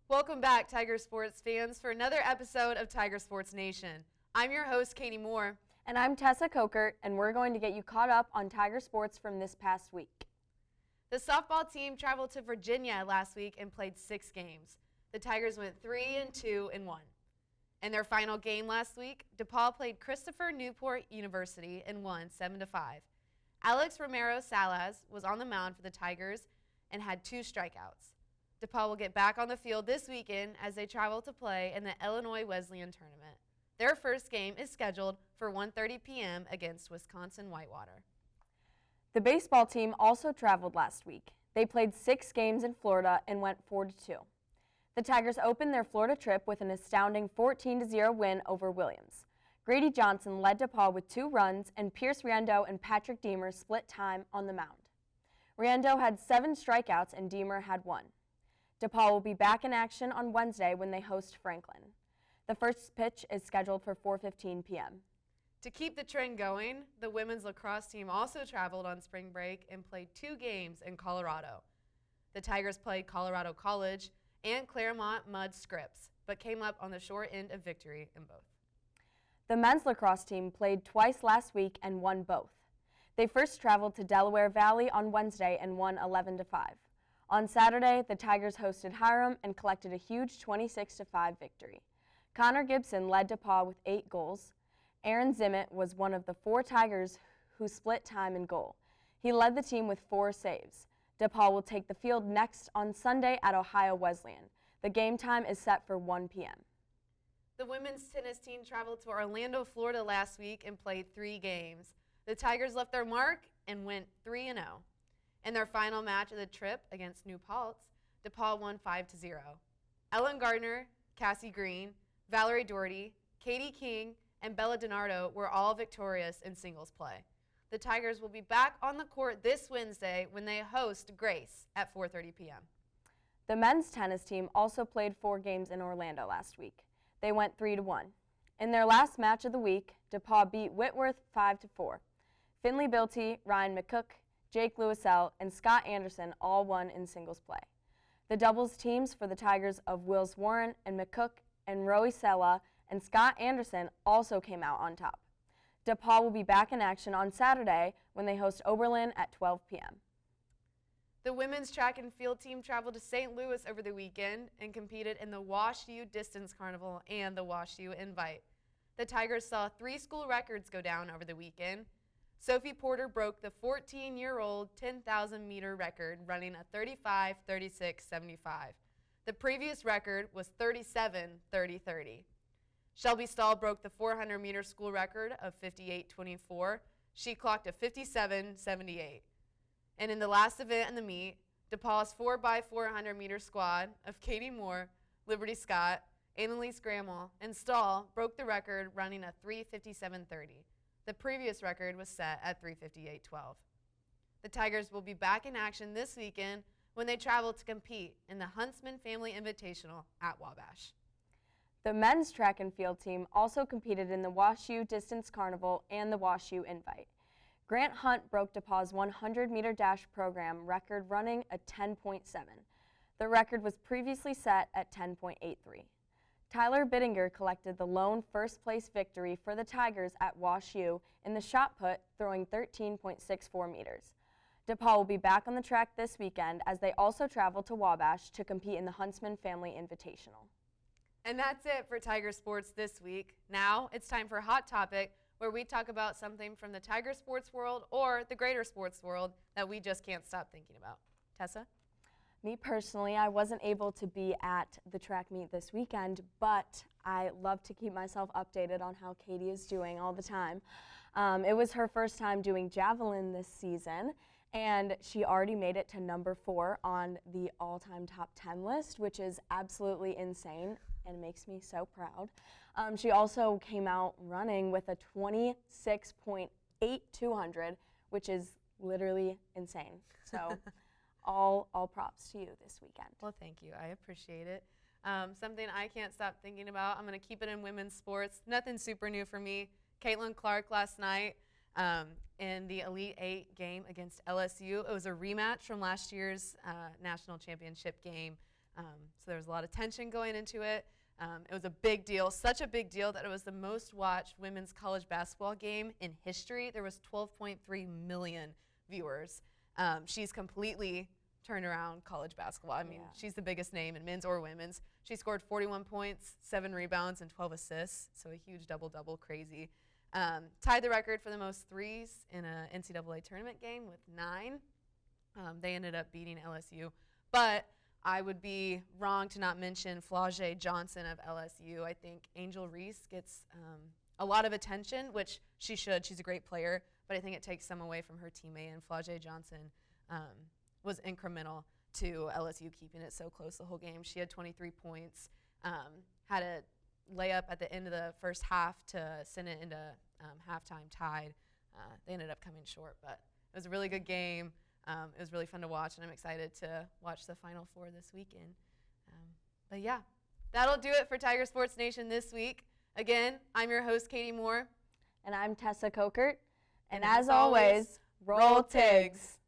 Welcome back, Tiger Sports fans, for another episode of Tiger Sports Nation. I'm your host, Katie Moore. And I'm Tessa Kokert, and we're going to get you caught up on Tiger Sports from this past week. The softball team traveled to Virginia last week and played 6 games. The Tigers went 3-2 and 1. In their final game last week, DePauw played Christopher Newport University and won 7-5. Alex Romero Salas was on the mound for the Tigers and had 2 strikeouts. DePauw will get back on the field this weekend as they travel to play in the Illinois Wesleyan Tournament. Their first game is scheduled for 1:30 p.m. against Wisconsin Whitewater. The baseball team also traveled last week. They played 6 games in Florida and went 4-2. The Tigers opened their Florida trip with an astounding 14-0 win over Williams. Grady Johnson led DePauw with 2 runs, and Pierce Riendo and Patrick Deemer split time on the mound. Riendo had 7 strikeouts and Deemer had 1. DePauw will be back in action on Wednesday when they host Franklin. The first pitch is scheduled for 4:15 p.m. To keep the trend going, the women's lacrosse team also traveled on spring break and played 2 games in Colorado. The Tigers played Colorado College and Claremont Mud Scripps, but came up on the short end of victory in both. The men's lacrosse team played twice last week and won both. They first traveled to Delaware Valley on Wednesday and won 11-5. On Saturday, the Tigers hosted Hiram and collected a huge 26-5 victory. Connor Gibson led DePauw with 8 goals. Aaron Zimmett was one of the 4 Tigers who split time in goal. He led the team with 4 saves. DePauw will take the field next on Sunday at Ohio Wesleyan. The game time is set for 1 p.m. The women's tennis team traveled to Orlando, Florida last week and played 3 games. The Tigers left their mark and went 3-0. In their final match of the trip against New Paltz, DePauw won 5-0. Ellen Gardner, Cassie Green, Valerie Doherty, Katie King, and Bella DiNardo were all victorious in singles play. The Tigers will be back on the court this Wednesday when they host Grace at 4:30 p.m. The men's tennis team also played 4 games in Orlando last week. They went 3-1. In their last match of the week, DePauw beat Whitworth 5-4. Finley Bilty, Ryan McCook, Jake Lewisell, and Scott Anderson all won in singles play. The doubles teams for the Tigers of Wills Warren and McCook and Roy Sella and Scott Anderson also came out on top. DePauw will be back in action on Saturday when they host Oberlin at 12 p.m. The women's track and field team traveled to St. Louis over the weekend and competed in the Wash U Distance Carnival and the Wash U Invite. The Tigers saw 3 school records go down over the weekend. Sophie Porter broke the 14-year-old 10,000-meter record, running a 35:36:75. The previous record was 37:30:30. Shelby Stahl broke the 400-meter school record of 58:24. She clocked a 57:78. And in the last event in the meet, DePauw's 4x400-meter squad of Katie Moore, Liberty Scott, Annalise Grammel, and Stahl broke the record, running a 3:57:30. The previous record was set at 3:58:12. The Tigers will be back in action this weekend when they travel to compete in the Huntsman Family Invitational at Wabash. The men's track and field team also competed in the Wash U Distance Carnival and the Wash U Invite. Grant Hunt broke DePauw's 100-meter dash program record, running a 10.7. The record was previously set at 10.83. Tyler Bittinger collected the lone first-place victory for the Tigers at Wash U in the shot put, throwing 13.64 meters. DePauw will be back on the track this weekend as they also travel to Wabash to compete in the Huntsman Family Invitational. And that's it for Tiger Sports this week. Now it's time for Hot Topic, where we talk about something from the Tiger sports world or the greater sports world that we just can't stop thinking about. Tessa? Me personally, I wasn't able to be at the track meet this weekend, but I love to keep myself updated on how Katie is doing all the time. It was her first time doing javelin this season, and she already made it to number 4 on the all-time top 10 list, which is absolutely insane and makes me so proud. She also came out running with a 26.8200, which is literally insane. So all props to you this weekend. Well, thank you. I appreciate it. Something I can't stop thinking about, I'm going to keep it in women's sports. Nothing super new for me. Caitlin Clark last night in the Elite 8 game against LSU. It was a rematch from last year's national championship game. So there was a lot of tension going into it. It was a big deal, such a big deal that it was the most watched women's college basketball game in history. There was 12.3 million viewers. She's completely turned around college basketball. I mean, she's the biggest name in men's or women's. She scored 41 points, 7 rebounds, and 12 assists, so a huge double-double, crazy. Tied the record for the most threes in a NCAA tournament game with 9. They ended up beating LSU. But I would be wrong to not mention Flau'jae Johnson of LSU. I think Angel Reese gets a lot of attention, which she should. She's a great player, but I think it takes some away from her teammate, and Flau'jae Johnson was incremental to LSU keeping it so close the whole game. She had 23 points, had a layup at the end of the first half to send it into halftime tied. They ended up coming short, but it was a really good game. It was really fun to watch, and I'm excited to watch the Final Four this weekend. But yeah, that'll do it for Tiger Sports Nation this week. Again, I'm your host, Katie Moore. And I'm Tessa Kokert. And as always, roll Tigs.